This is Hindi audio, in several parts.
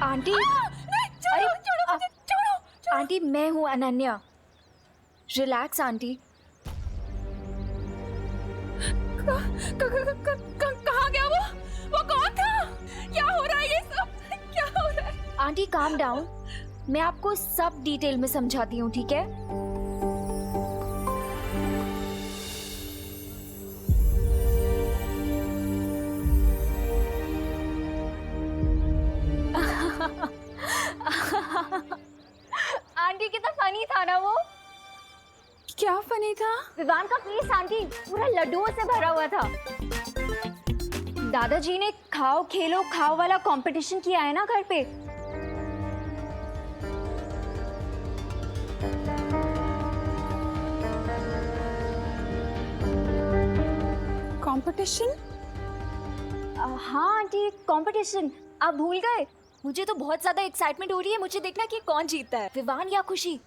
आंटी नहीं, छोड़ो, अरे, छोड़ो मुझे, छोड़ो। आंटी मैं हूँ अनन्या। Relax aunty. कहाँ गया वो कौन था? क्या हो रहा है ये सब? क्या हो रहा है? आंटी काम डाउन, मैं आपको सब डिटेल में समझाती हूँ, ठीक है? आंटी कितना फनी था ना वो। क्या फनी था? विवान का फेस आंटी पूरा लड्डुओं से भरा हुआ था। दादाजी ने खाओ खेलो खाओ वाला कंपटीशन किया है ना घर पे। कंपटीशन? हाँ आंटी कंपटीशन, आप भूल गए? मुझे तो बहुत ज्यादा एक्साइटमेंट हो रही है, मुझे देखना कि कौन जीतता है, विवान या खुशी।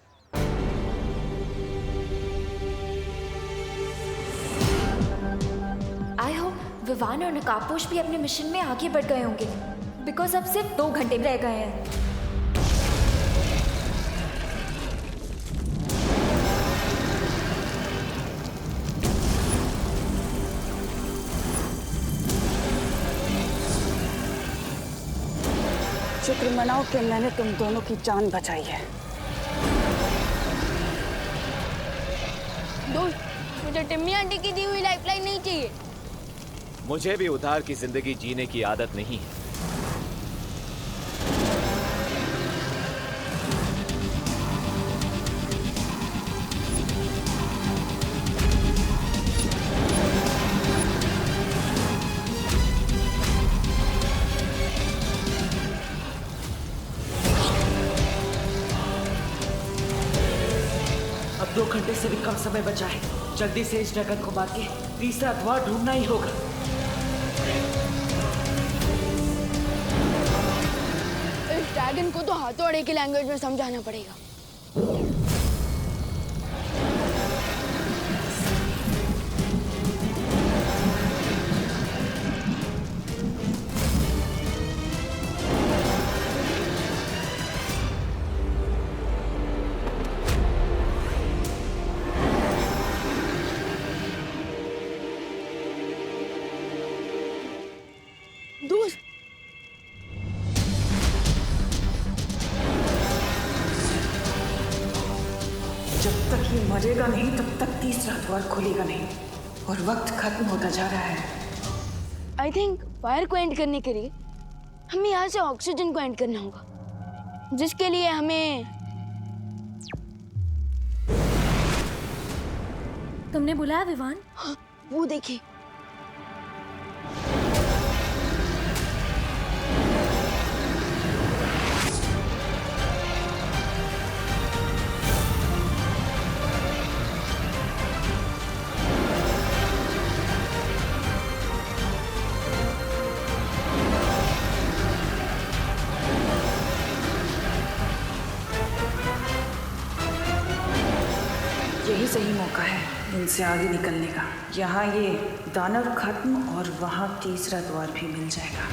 आई होप विवान और नकाबपोश भी अपने मिशन में आगे बढ़ गए होंगे, बिकॉज अब सिर्फ 2 घंटे रह गए हैं। शुक्र मनाओ कि मैंने तुम दोनों की जान बचाई है। दोस्त, मुझे टिम्मी आंटी की दी हुई लाइफलाइन नहीं चाहिए। मुझे भी उधार की जिंदगी जीने की आदत नहीं है। अब 2 घंटे से भी कम समय बचा है। जल्दी से इस ड्रैगन को मार के तीसरा द्वार ढूंढना ही होगा। इस ड्रैगन को तो हाथोड़े की लैंग्वेज में समझाना पड़ेगा। दोस्त, जब तक ये मरेगा नहीं तब तक तीसरा द्वार खुलेगा नहीं और वक्त खत्म होता जा रहा है। आई थिंक फायर को एंड करने के लिए हमें यहाँ से ऑक्सीजन को एंड करना होगा, जिसके लिए हमें तुमने बुलाया विवान? वो देखिए। यही सही मौका है इनसे आगे निकलने का। यहाँ ये दानव खत्म और वहाँ तीसरा द्वार भी मिल जाएगा।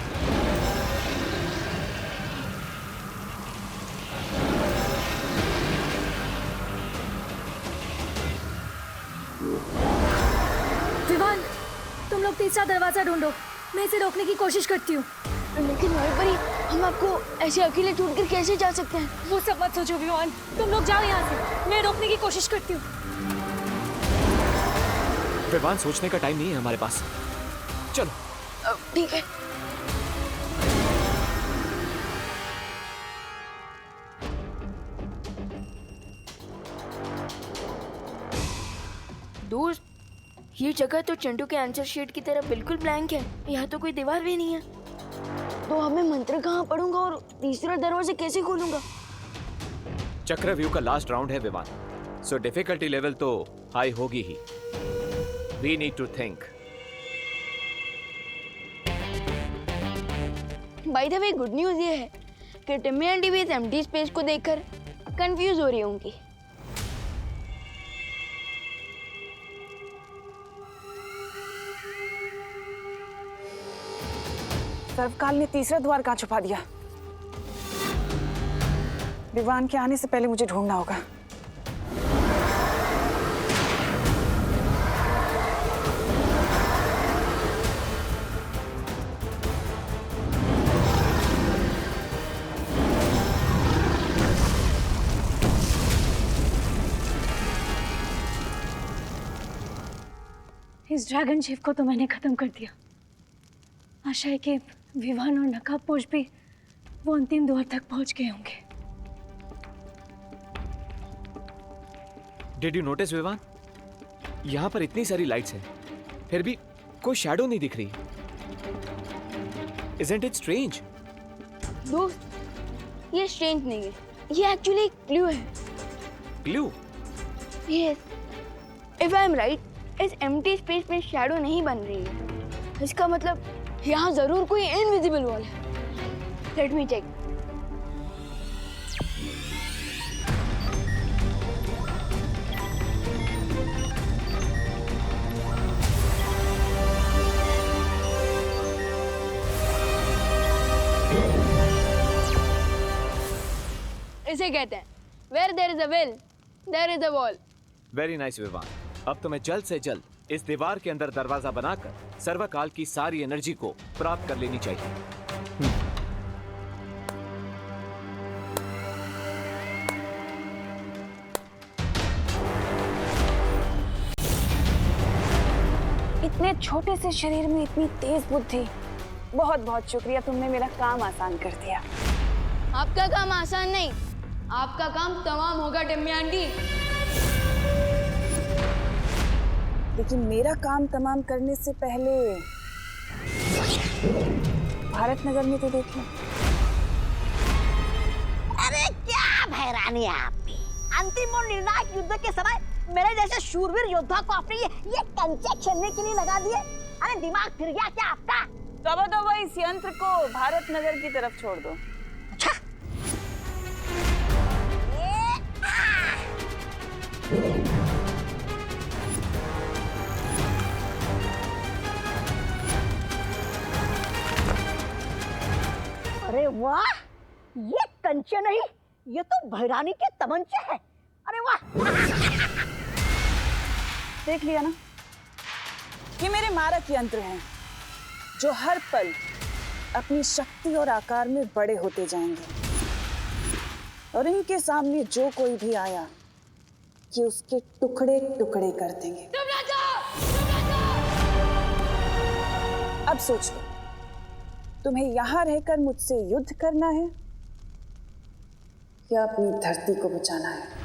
विवान तुम लोग तीसरा दरवाजा ढूंढो, मैं इसे रोकने की कोशिश करती हूँ। लेकिन वहीं पर ही हम आपको ऐसे अकेले छोड़कर कैसे जा सकते हैं? वो सब मत सोचो विवान, तुम लोग जाओ यहाँ से, मैं रोकने की कोशिश करती हूँ। विवान सोचने का टाइम नहीं है हमारे पास, चलो। ठीक है। दोस्त, ये जगह तो चंटू के आंसर शीट की तरह बिल्कुल ब्लैंक है। यहाँ तो कोई दीवार भी नहीं है। तो हमें मंत्र कहाँ पढ़ूंगा और तीसरा दरवाजा कैसे खोलूंगा? चक्रव्यूह का लास्ट राउंड है विवान, सो डिफिकल्टी लेवल तो हाई होगी ही। We need to think. By the way good news ये है कि टिम्मी आंटी भी इस एम्प्टी स्पेस को देखकर कंफ्यूज हो रही होंगी। सर्वकाल ने तीसरा द्वार कहाँ छुपा दिया? विवान के आने से पहले मुझे ढूंढना होगा। इस ड्रैगन शिप को तो मैंने खत्म कर दिया। आशा है कि विवान और नकाबपोश भी वो अंतिम द्वार तक पहुंच गए होंगे। डिड यू नोटिस विवान, यहाँ पर इतनी सारी लाइट्स हैं, फिर भी कोई शैडो नहीं दिख रही। Isn't it strange? दोस्त, ये स्ट्रेंज नहीं है, ये एक्चुअली एक क्लू है। Clue? Yes, if I am right, इस एम्प्टी स्पेस में शैडो नहीं बन रही है। इसका मतलब यहाँ जरूर कोई इनविजिबल वॉल है। Let me check. इसे कहते हैं Where there is a will, there is a wall. Very nice Vivaan. अब तुम्हें जल्द से जल्द इस दीवार के अंदर दरवाजा बनाकर सर्वकाल की सारी एनर्जी को प्राप्त कर लेनी चाहिए। इतने छोटे से शरीर में इतनी तेज बुद्धि। बहुत बहुत शुक्रिया, तुमने मेरा काम आसान कर दिया। आपका काम आसान नहीं, आपका काम तमाम होगा टिम्मी आंटी। लेकिन मेरा काम तमाम करने से पहले भारत नगर में तो देखो। अरे क्या भैरानी है आपकी। अंतिम और निर्णायक युद्ध के समय मेरे जैसे शूरवीर योद्धा को आपने ये कंचे खेलने के लिए लगा दिए। अरे दिमाग फिर गया क्या आपका? तो इस यंत्र को भारत नगर की तरफ छोड़ दो। अच्छा। अरे वाह, ये कंचे नहीं, ये तो भैरानी के तमंचे हैं। अरे वाह। देख लिया ना, ये मेरे मारक यंत्र हैं जो हर पल अपनी शक्ति और आकार में बड़े होते जाएंगे, और इनके सामने जो कोई भी आया कि उसके टुकड़े टुकड़े कर देंगे। अब सोच लो, तुम्हें यहां रहकर मुझसे युद्ध करना है या अपनी धरती को बचाना है?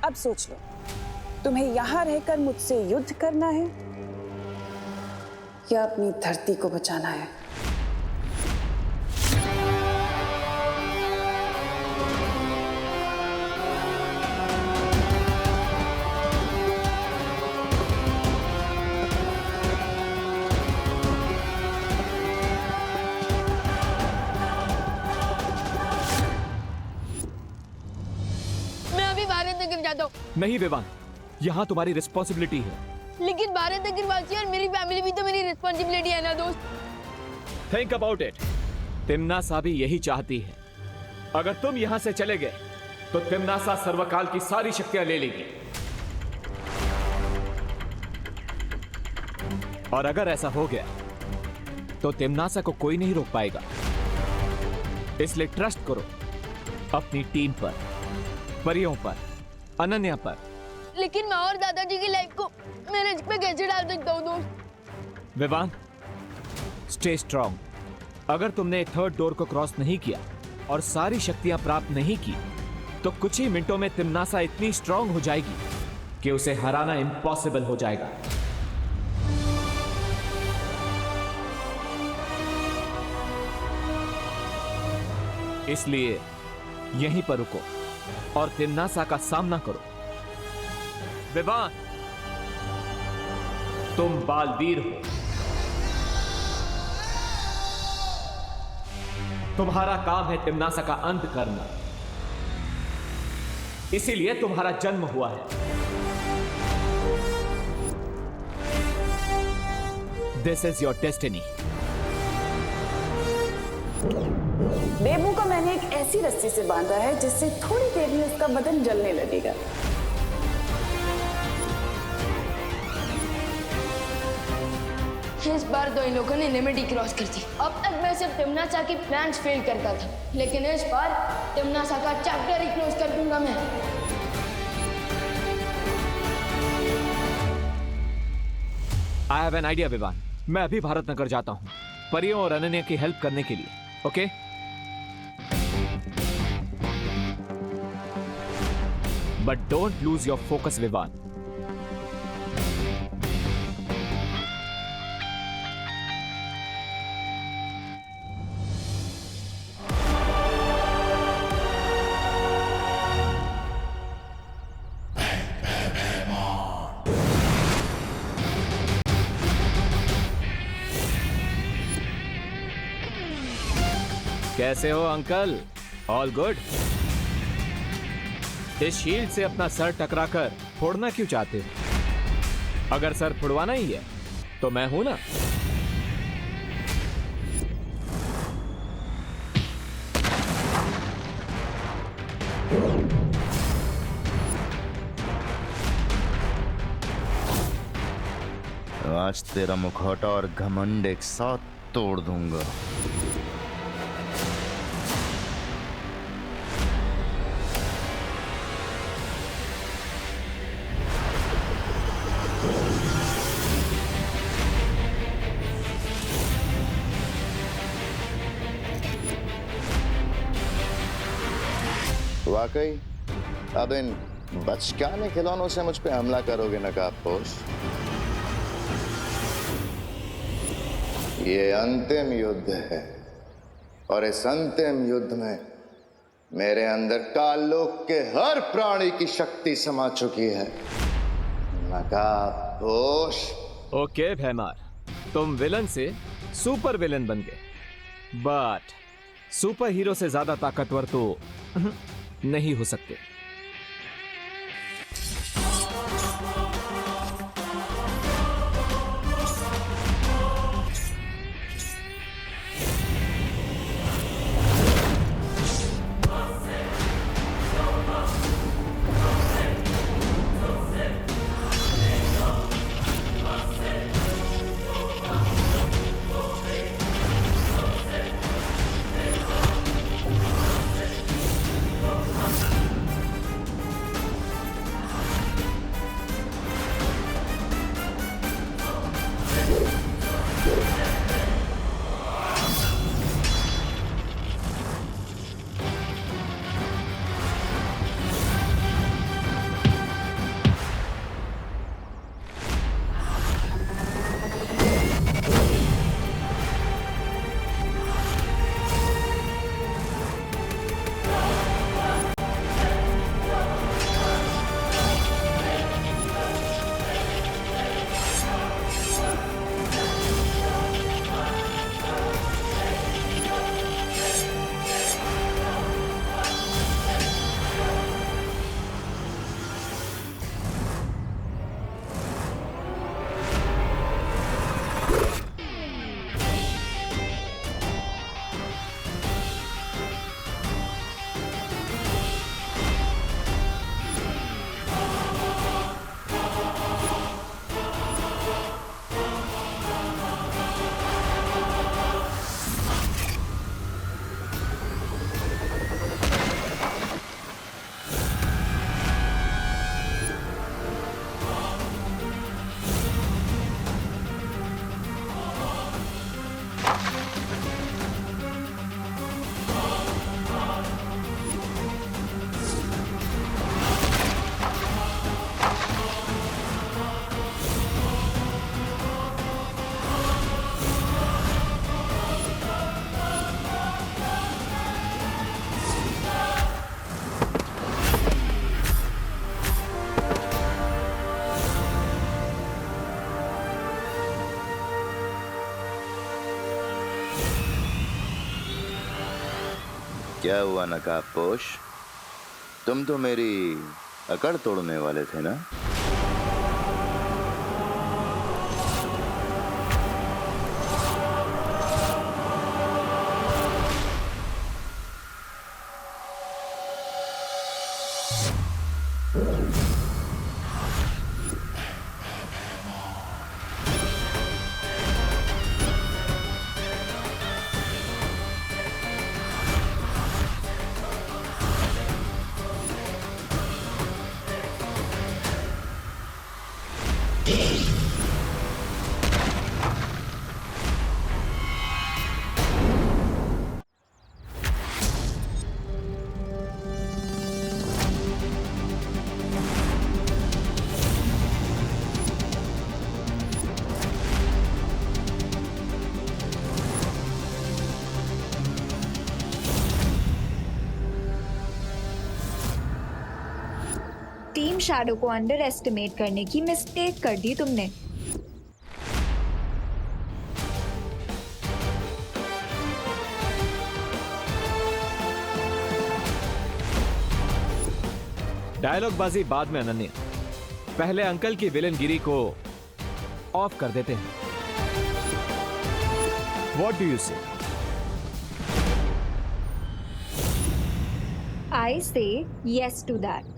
अब सोच लो, तुम्हें यहां रहकर मुझसे युद्ध करना है या अपनी धरती को बचाना है? मैं अभी भारत नगर जाता हूँ। नहीं विवान, यहाँ तुम्हारी रिस्पॉन्सिबिलिटी है। लेकिन भारत नगर वासी और मेरी फैमिली भी तो मेरी रिस्पॉन्सिबिलिटी है ना दोस्त। Think about it. तिम्नासा भी यही चाहती है। अगर तुम यहाँ से चले गए तो तिम्नासा सर्वकाल की सारी शक्तियां ले लेगी, और अगर ऐसा हो गया तो तिम्नासा को कोई नहीं रोक पाएगा। इसलिए ट्रस्ट करो अपनी टीम पर, परियों पर, अनन्या पर। लेकिन मैं और दादाजी की लाइफ को मैं रिस्क पे कैसे डाल सकता हूँ दोस्त? Vivaan, stay strong. अगर तुमने थर्ड डोर को क्रॉस नहीं किया और सारी शक्तियां प्राप्त नहीं की तो कुछ ही मिनटों में तिम्नासा इतनी स्ट्रांग हो जाएगी कि उसे हराना इम्पॉसिबल हो जाएगा। इसलिए यहीं पर रुको और तिम्नासा का सामना करो। विवान, तुम बालवीर हो। तुम्हारा काम है तिम्नासा का अंत करना, इसीलिए तुम्हारा जन्म हुआ है। This is your destiny. Bebu को मैंने एक ऐसी रस्सी से बांधा है जिससे थोड़ी देर में उसका बदन जलने लगेगा। इस बार तो इन लोगों ने लिमिट ही क्रॉस कर दी। अब तक मैं सिर्फ टिमनासा की प्लान्स फेल करता था, लेकिन इस बार टिमनासा का चैप्टर ही क्लोज कर दूंगा मैं। I have an idea Vivaan. मैं अभी भारत नगर जाता हूँ परियों और अनन्या की हेल्प करने के लिए। Okay but don't lose your focus Vivaan. कैसे हो अंकल? All good? इस शील्ड से अपना सर टकराकर फोड़ना क्यों चाहते हो? अगर सर फोड़वाना ही है तो मैं हूं ना। आज तेरा मुखौटा और घमंड एक साथ तोड़ दूंगा। वाकई अब इन बचकाने खिलौनों से मुझ पे हमला करोगे नकाबपोश? ये अंतिम युद्ध है और इस अंतिम युद्ध में मेरे अंदर काललोक के हर प्राणी की शक्ति समा चुकी है नकाबपोश। ओके भैमार, तुम विलन से सुपर विलन बन गए, बट सुपर हीरो से ज्यादा ताकतवर तो नहीं हो सकते। क्या हुआ नकाबपोश? तुम तो मेरी अकड़ तोड़ने वाले थे ना? टीम शैडो को अंडर एस्टिमेट करने की मिस्टेक कर दी तुमने। डायलॉग बाजी बाद में अनन्या, पहले अंकल की विलनगिरी को ऑफ कर देते हैं। व्हाट डू यू से? आई से यस टू दैट।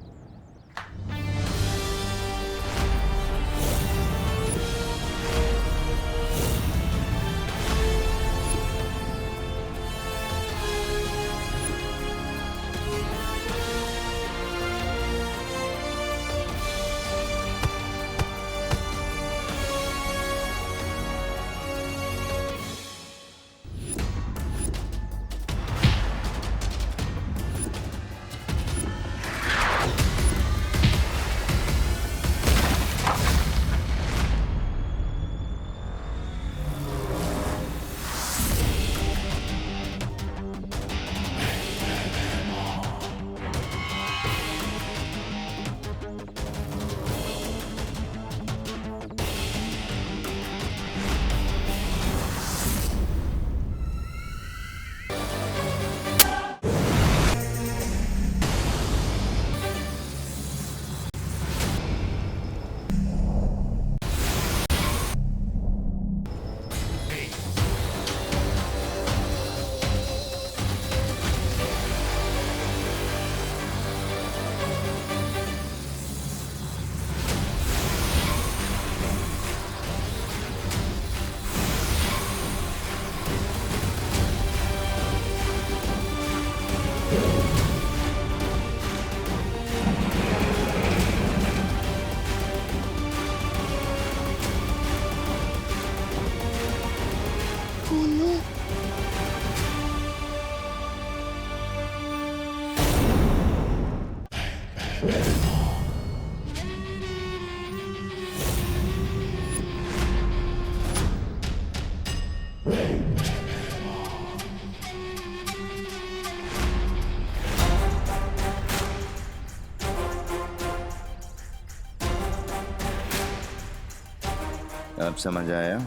अब समझ आया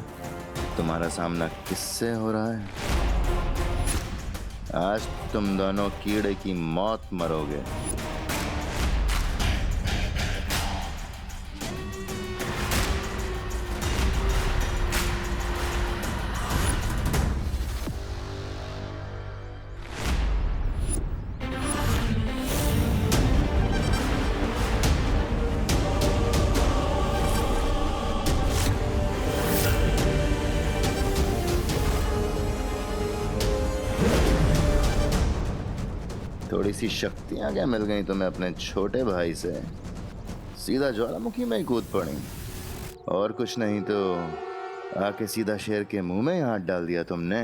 तुम्हारा सामना किससे हो रहा है? आज तुम दोनों कीड़े की मौत मरोगे। थोड़ी सी शक्तियां क्या मिल गई तुम्हें अपने छोटे भाई से? सीधा ज्वालामुखी में ही कूद पड़ी। और कुछ नहीं तो आके सीधा शेर के मुंह में ही हाथ डाल दिया तुमने।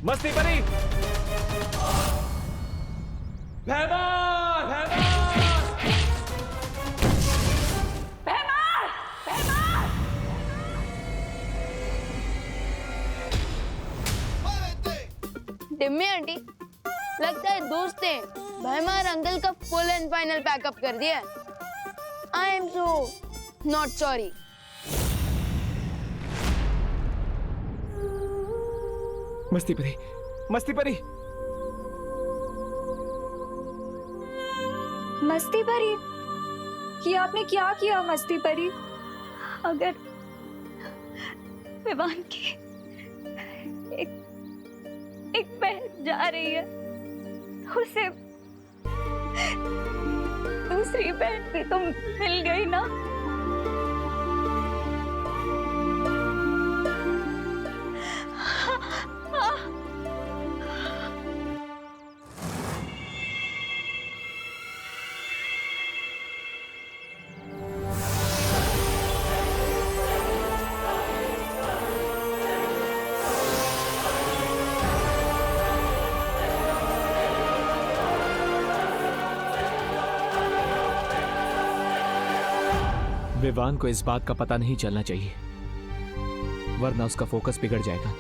मस्ती परी, भैमार, डिम्मी आंटी, लगता है दोस्त ने भैमार अंकल का फुल एंड फाइनल पैकअप कर दिया। I am so not sorry. मस्ती परी, मस्ती परी। मस्ती परी, ये आपने क्या किया मस्ती परी? अगर विवान की एक बहन जा रही है तो उसे दूसरी बहन भी तो मिल गई ना। विवान को इस बात का पता नहीं चलना चाहिए, वरना उसका फोकस बिगड़ जाएगा।